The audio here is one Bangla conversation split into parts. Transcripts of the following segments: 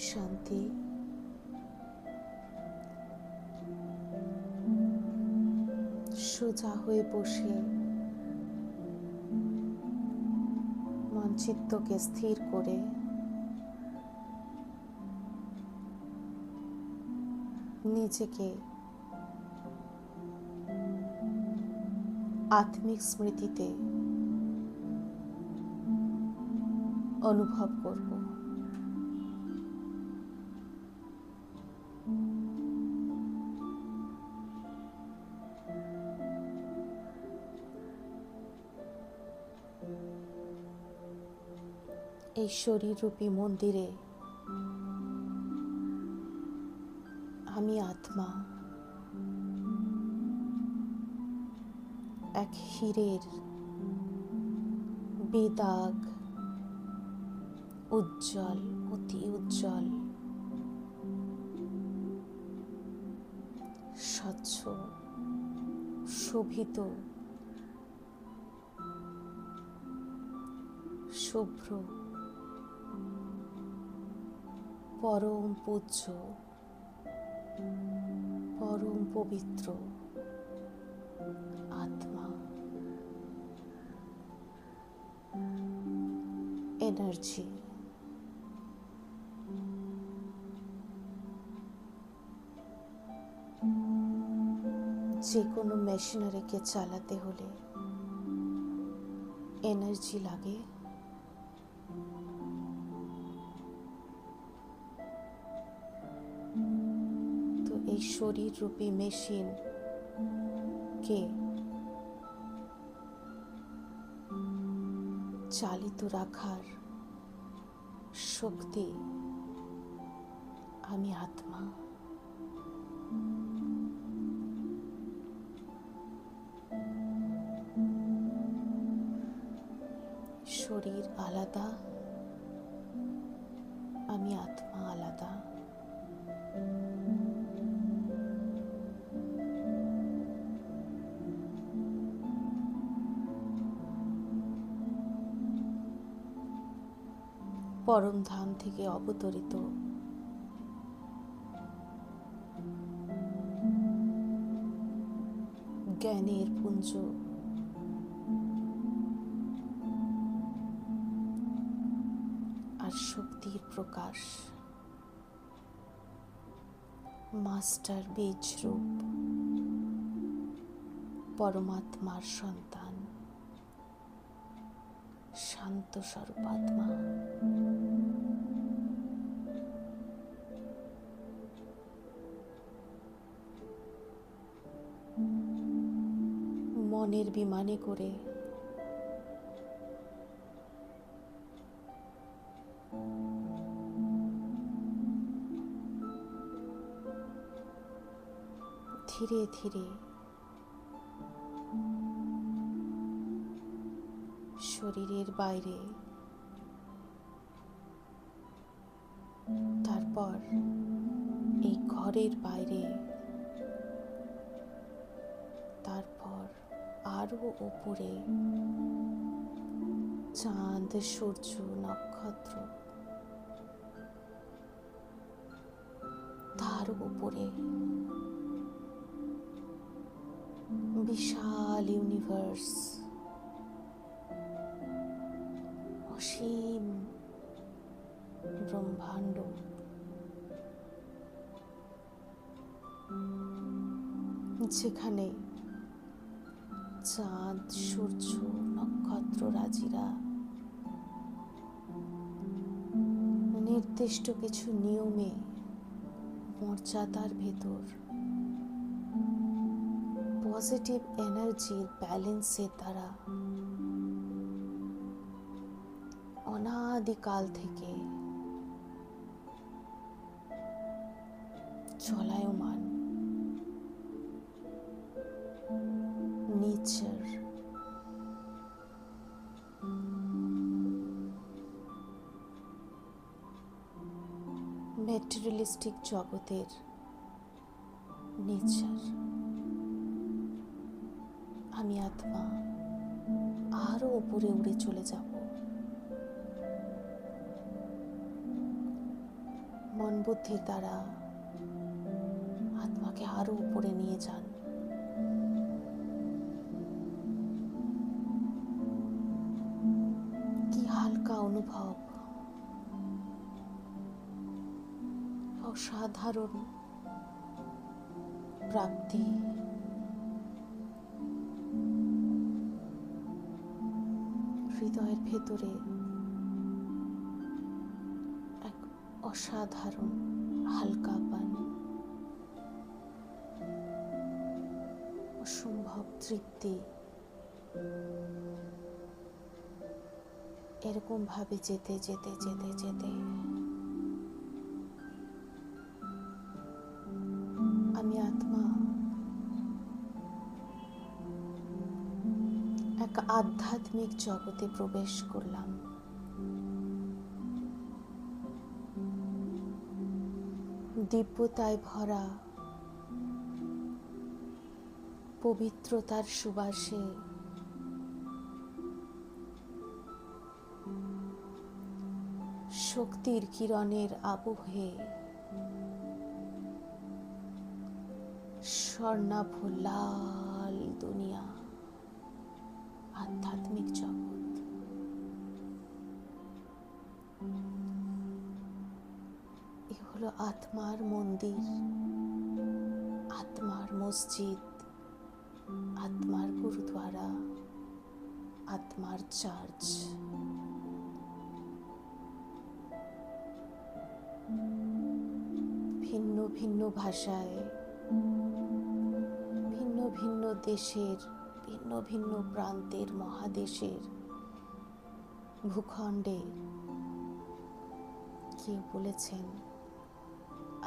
শান্তি। সোজা হয়ে বসে মন চিত্তকে স্থির করে নিজেকে আত্মিক স্মৃতিতে অনুভব করব। এই শরীররূপী মন্দিরে আমি আত্মা এক হীরের বেদাগ উজ্জ্বল, অতি উজ্জ্বল, স্বচ্ছ, শোভিত, শুভ্র, পরম পূজ্য, পরম পবিত্র আত্মা, এনার্জি। যে কোনো মেশিনারিকে চালাতে হলে এনার্জি লাগে। তো এই শরীররূপী মেশিনকে চালিত রাখার শক্তি আমি আত্মা। শরীর আলাদা, আমি আত্মা আলাদা। পরমধাম থেকে অবতরিত জ্ঞানের পুঞ্জ, আর শক্তির প্রকাশ, মাস্টার বীজ রূপ পরমাত্মার সন্তান, শান্ত স্বরূপ আত্মা। মনের বিমানে করে ধীরে ধীরে শরীরের বাইরে, তারপর এই ঘরের বাইরে, তারপর আরো উপরে চাঁদ, সূর্য, নক্ষত্র, তার উপরে বিশাল ইউনিভার্স, অসীম ব্রহ্মাণ্ড, যেখানে চাঁদ, সূর্য, নক্ষত্র রাজিরা নির্দিষ্ট কিছু নিয়মে, মর্যাদার ভেতর পজিটিভ এনার্জির ব্যালেন্সের দ্বারা অনাদিকাল থেকে চলায়মান নেচার, ম্যাটেরিয়ালিস্টিক জগতের নেচার। আমি আত্মা আরো উপরে উড়ে চলে যাব। মন বুদ্ধির দ্বারা আত্মাকে আরো উপরে নিয়ে যান। কি হালকা অনুভব, অসাধারণ প্রাপ্তি। হৃদয়ের ভেতরে এক অসাধারণ হালকাপন, অসম্ভব তৃপ্তি। এরকম ভাবে যেতে যেতে যেতে যেতে আমি আত্মা এক আধ্যাত্মিক জগতে প্রবেশ করলাম। দিব্যতায় ভরা, পবিত্রতার সুবাসে শক্তির কিরণের আবহে স্বর্ণাভ লাল দুনিয়া, আধ্যাত্মিক জগৎ। এ হলো আত্মার মন্দির, আত্মার মসজিদ, আত্মার গুরুদ্বারা, আত্মার চার্চ। ভিন্ন ভিন্ন ভাষায়, ভিন্ন ভিন্ন দেশের, ভিন্ন ভিন্ন প্রান্তের, মহাদেশের, ভূখণ্ডে কেউ বলেছেন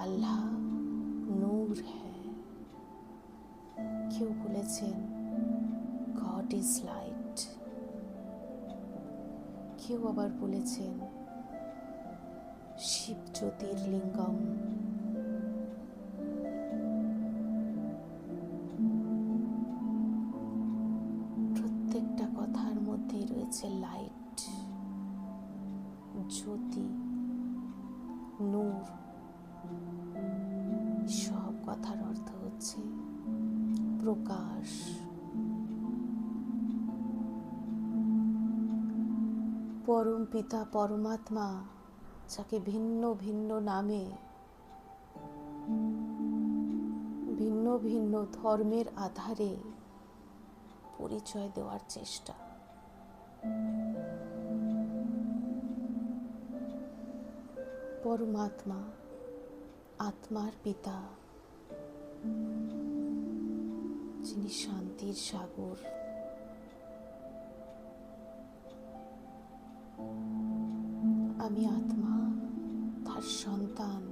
আল্লাহ নূর হ্যায়, কেউ বলেছেন গড ইজ লাইট, কেউ আবার বলেছেন শিব জ্যোতির্লিঙ্গম। প্রত্যেকটা কথার মধ্যে রয়েছে লাইট, জ্যোতি, নূর। সব কথার অর্থ হচ্ছে প্রকাশ। পরম পিতা পরমাত্মা, যাকে ভিন্ন ভিন্ন নামে, ভিন্ন ভিন্ন ধর্মের আধারে পরিচয় দেওয়ার চেষ্টা। পরমাত্মা, আত্মার পিতা, যিনি শান্তির সাগর। আমি আত্মা, তার সন্তান।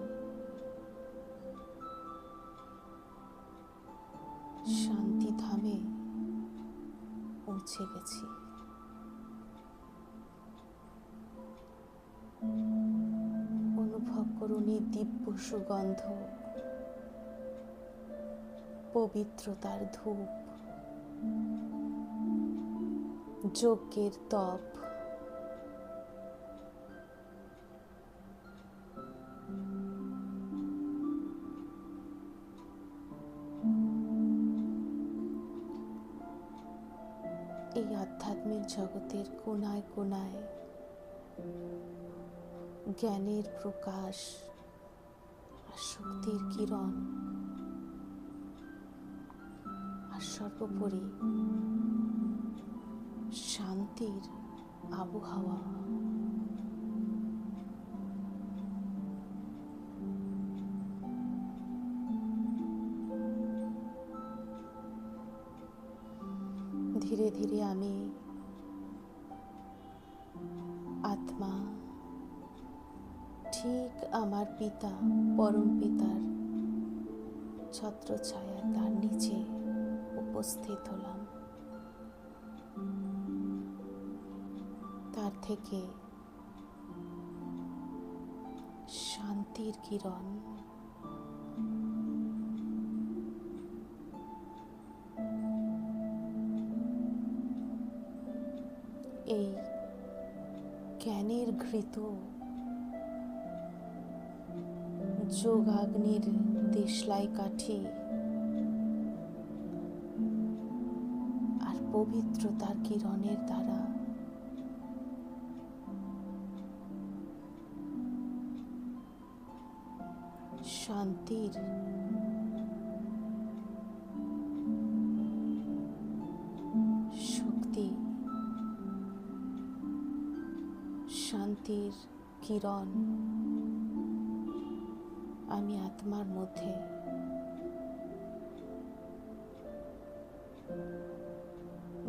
শান্তিধামে পৌঁছে গেছি। অনুভব করুন এই দিব্য সুগন্ধ, পবিত্রতার ধূপ, যজ্ঞের তপ। এই আধ্যাত্মিক জগতের কোনায় কোনায় জ্ঞানের প্রকাশ আর শক্তির কিরণ, আর সর্বোপরি শান্তির আবহাওয়া। ধীরে ধীরে আমি আত্মা ঠিক আমার পিতা পরম পিতার ছত্রছায়া, তার নিচে উপস্থিত হলাম। তার থেকে শান্তির কিরণ এই জ্ঞানের ঘৃত যোগাগ্নির দেশলাই কাঠি আর পবিত্রতার কিরণের দ্বারা শান্তির শক্তি, শান্তির কিরণ আমি আত্মার মধ্যে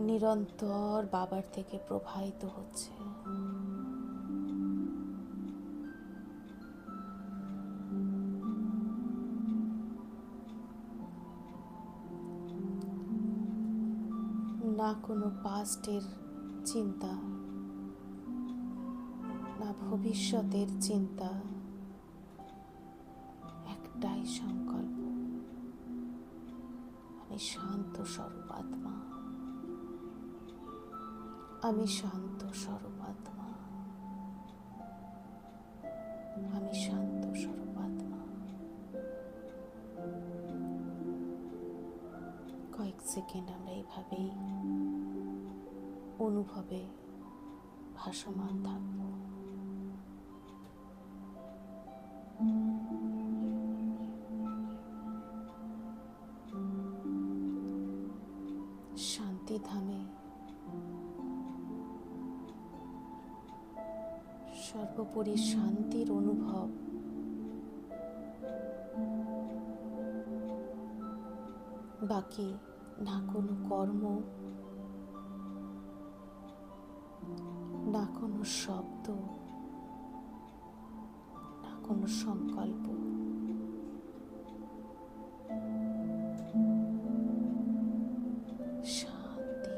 নিরন্তর বাবার থেকে প্রবাহিত হচ্ছে। না কোনো পাস্টের চিন্তা, না ভবিষ্যতের চিন্তা, একটাই সংকল্প, আমি শান্ত স্বরূপ আত্মা, আমি শান্ত স্বরূপ আত্মা, আমি শান্ত স্বরূপ আত্মা। কয়েক সেকেন্ড আমরা এইভাবেই অনুভবে ভাসমান থাকব। শান্তিধামে সর্বোপরি শান্তির অনুভব বাকি না কোনো কর্ম, না কোনো শব্দ, না কোনো সংকল্প। শান্তি,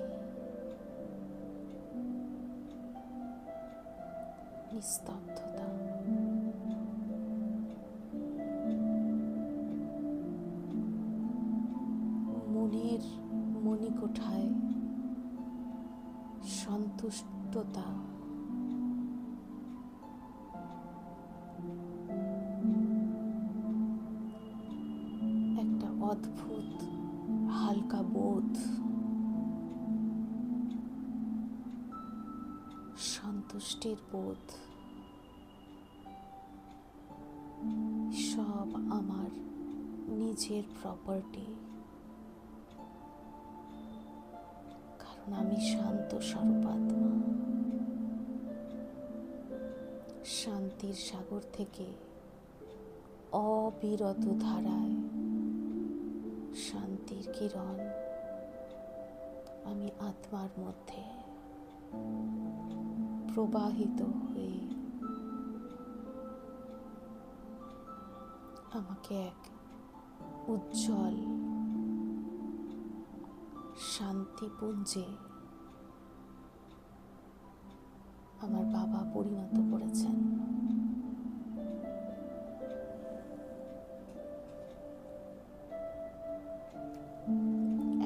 নিস্তব্ধতা, মনের মণিকোঠায় সন্তুষ্টতা, একটা অদ্ভুত হালকা বোধ, সন্তুষ্টির বোধ, সব আমার নিজের প্রপার্টি, কারণ আমি শান্ত স্বরূপ আত্মা। শান্তির সাগর থেকে অবিরত ধারায় শান্তির কিরণ আমি আত্মার মধ্যে প্রবাহিত হয়ে আমাকে এক উজ্জ্বল শান্তিপুঞ্জে আমার বাবা পরিণত করেছেন।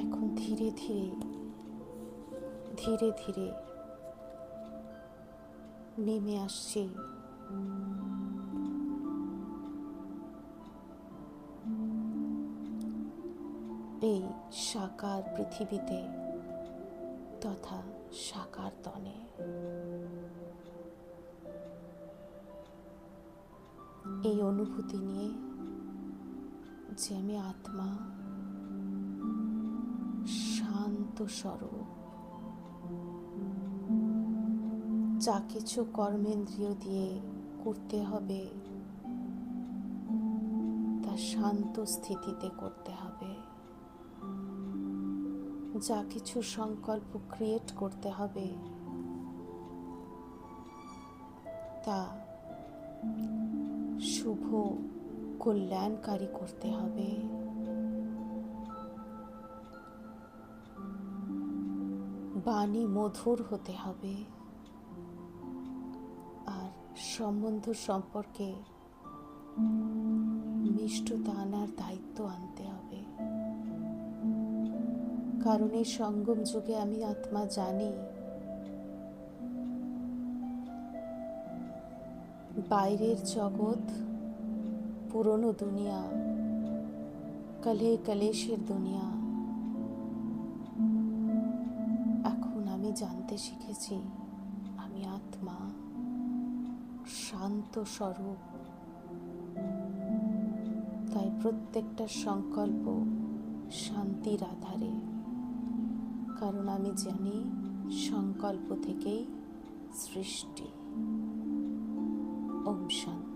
এখন ধীরে ধীরে ধীরে ধীরে নেমে আসছে এই সাকার পৃথিবীতে তথা সাকার তনে। এই অনুভূতি নিয়ে যে আমি আত্মা, শান্ত স্বরূপ, যা কিছু কর্মেন্দ্রিয় দিয়ে করতে হবে তা শান্ত স্থিতিতে করতে হবে, যা কিছু সংকল্প ক্রিয়েট করতে হবে তা শুভ কল্যাণকারী করতে হবে। বাণী মধুর হতে হবে আর সম্বন্ধ সম্পর্কে মিষ্টতা আনার দায়িত্ব আনতে হবে। কারণ এই সঙ্গম যুগে আমি আত্মা জানি বাইরের জগৎ পুরনো দুনিয়া, কলে কলেশের দুনিয়া। এখন আমি জানতে শিখেছি আমি আত্মা, শান্ত স্বরূপ। তাই প্রত্যেকটা সংকল্প শান্তির আধারে, কারণ আমি জানি সংকল্প থেকেই সৃষ্টি। ওম শান্তি।